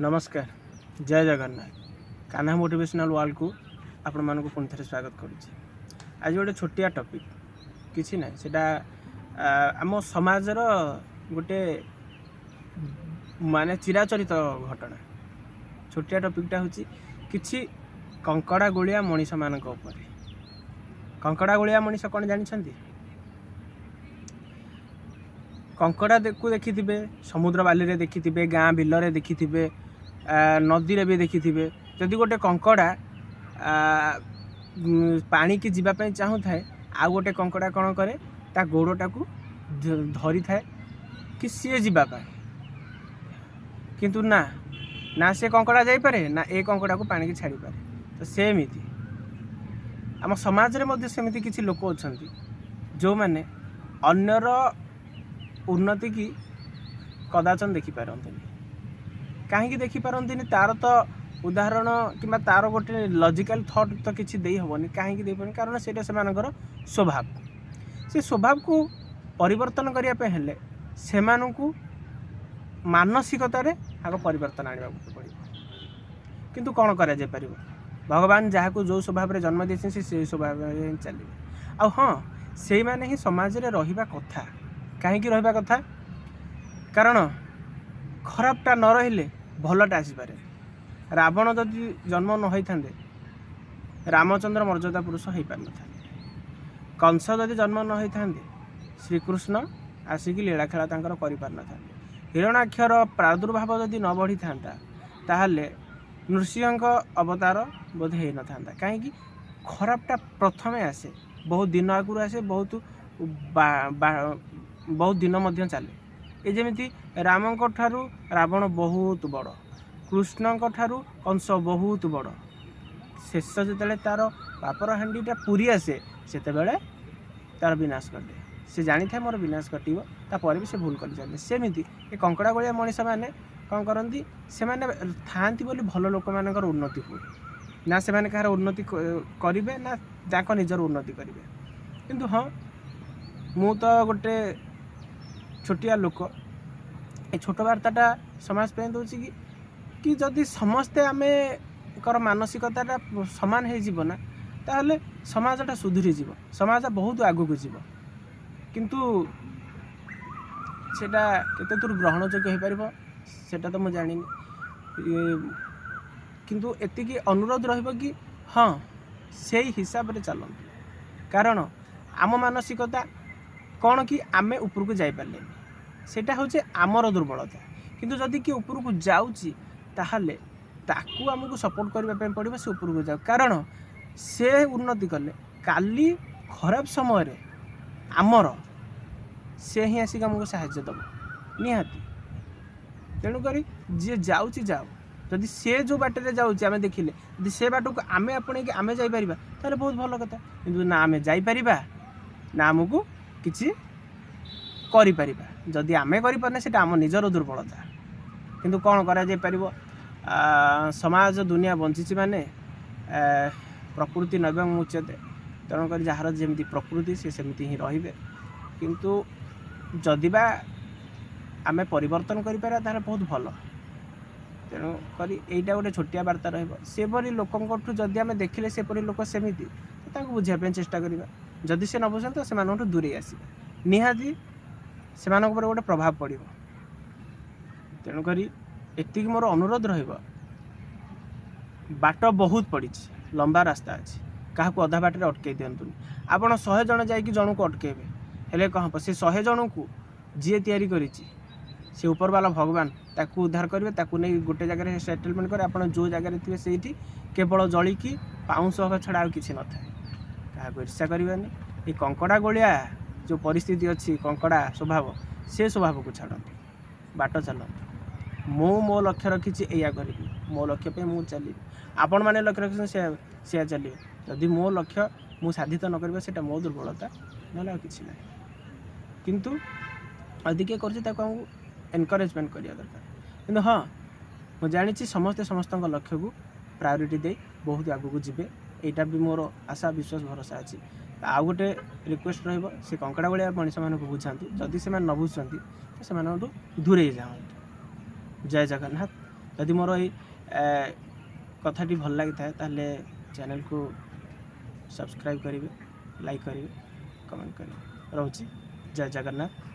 नमस्कार जय Jagannath Kanha motivational world को आपण मानक पुणी थे स्वागत करुच्ची। आज गोटे छोटिया टॉपिक किसी ना सेटा आम समाजर गोटे माने चिराचरित घटना। छोटिया टॉपिकटा हूँ किसी कंकड़ा गोलिया मनीष मानक उपरे। कंकड़ा गोलिया मनीष कौन जानी? कंकड़ा को देखिथिबे, समुद्र बाली रे देखिथिबे, गाँ बिल रे देखिथिबे, नदी रे भी देखिथिबे। जदि गोटे कंकड़ा पानी की जीवा पई चाहू थाए, आ गोटे कंकड़ा कौन करे ता गोड़टा को धरी थाए कि सी जीवा पाए, किंतु ना ना से कंकड़ा जाई पारे ना ए कंकड़ा को पानी की छाड़ी पारे। तो सेमिति आम समाज रे मध्ये सेमिति किछि लोक अछंती जो माने अन्यर उन्नति की कदाचन देखिपारती। कहीं देखिपारती तार तो उदाहरण कि तार गोटे लॉजिकल थॉट तो किसी दे हेनी। कहीं देपार कारण से स्वभाव, से स्वभाव को परिवर्तन करने हेले से मानसिकतार आग परिवर्तन आने पड़े। किंतु कौन करा जाय परिबो? भगवान जहाँ को जो स्वभाव जन्म देते से स्वभाव चलिए। आ हाँ से माने ही समाज रे रहिबा कथा। कहीं रहिबा कथा कारण खराबटा न रहिले भलटा आसीपारे। रावण जदि जन्म न होइथांदे रामचंद्र मर्यादा पुरुष हो पार न था। कंस जदि जन्म न होइथांदे श्रीकृष्ण आसिक लीला खेला तांकर करि पार न था। हिरणाक्षर प्रादुर्भाव जदि न बढ़ी था ताहले नृसिंह अवतार बोध हो न था। कहीं खराबटा प्रथमे आसे, बहुत दिन आगु आसे, बहुत दिन मध्य चले। ये जमीती राम ठारू रावण बहुत बड़, कृष्ण ठारू कंस बहुत बड़। शेष जो तार पापर हांडीटा पूरी आसे से तार विनाश करदे। से जानी था मोर विनाश कटिबो, तापर भी से भूल कर चले। सेमिति ये कंकड़ा गोलिया मनीष मैंने कौन करती से थांती बोली भल लोक मानकर उन्नति हुए ना, से कहार उन्नति करेंगे ना जाक निजर उन्नति करेंगे। किंतु हाँ मु तो गोटे छोटिया लोक, ये छोट वार्ताटा समाज पे दूसरी कि जदि समस्ते आम मानसिकता सामान हो ना ताहले समाजटा सुधुरी जीव, समाज बहुत आगू को जीव। किंतु सेटा केते दूर ग्रहणयोग्य हो पारिबो सेटा तो मुझे जानी। किंतु एतिकी अनुरोध रहिबो कि हाँ से हिसाब से चलते, कारण आम मानसिकता कौन कि आमे ऊपर को जाई पारले सेटा होचे आमर दुर्बलता। किंतु जदि कि ऊपर को जाउची ताहले ताकू आमको सपोर्ट करबा पे पड़िबो से ऊपर को जाउ। कारण से उन्नति कले काली खराब समय रे आमर से ही आसिक आमको साहाय्य दब निहाती। तेणुक जी जाऊँच जाओ, जदि से जो बाटे जाऊँच आम देखिले यदि से बाट को आम आपणे आम जापर ताहले बहुत भल कथा। किंतु ना आम जापर ना आमको किसी करिपरिबा। जदि आमे करिपारने सेटा आम निजर दुर्बलता। किंतु कौन करा जाय परिबो? समाज दुनिया बंचिची माने प्रकृति नैवं मुच्यते। तेणुक जार जमी प्रकृति से सेमती ही रहिबे। किंतु जदि बा आमे परिवर्तन करिपारा ताहले बहुत भल। तेणुक एइटा गोटे छोटिया वार्ता रहिबो। सेपरि लोकंठु जदि आमे देखिले सेपरि लोक सेमिति ताको बुझिया चेष्टा करिबा। जदि से न बुझे तो से दूरे आसिबा, निहाती से गोटे प्रभाव पड़ो। तेणुक एति मोर अनुरोध रहिबो, बाट बहुत पड़ी, लंबा रास्ता अच्छी, क्या अधा बाटर अटकई दिंतुनि। आपड़ 100 जन जा जन को अटकेबे हेले कह हम से 100 जन को जी तैयारी करिछि से ऊपर वाला भगवान ताकू उद्धार करेंगे। ताकू नहीं गोटे जगह सेटलमेंट करे। आप जो जगह थे से केवल जलिकी पाउंश हवा छड़ा आ किसी न था। क्या ईर्षा करवानी। ये कंकड़ा गोलिया जो परिस्थिति अच्छी कंकड़ा स्वभाव से स्वभाव को छाड़ती, बाट चलती। मो लक्ष्य रखी या करी, मो लक्ष्य पे मु चली। आपण मैंने लक्ष्य रखी से चलिए। जदि मो लक्ष्य मु साधित न कर सेटा मो दुर्बलता ना कि ना। किंतु अधिक कर एनकरेजमेंट करिया दरकार। किंतु हाँ मु जानी समस्ते समस्त लक्ष्य को प्रायोरिटी दे बहुत आगू जीवे। यहाँ भी मोर आशा विश्वास भरोसा अच्छी। आउ गोटे रिक्वेस्ट रहिबो से कंकड़ा भलिया मनीष मानक बुझातु। जदि से न बुझुंट तो से दूरे जाऊँ। जय जगन्नाथ जदि मोर ये कथाटी भल लगी था ताहले चैनल को सब्सक्राइब करेंगे, लाइक करेंगे, कमेंट करेंगे। रोची जय जगन्नाथ।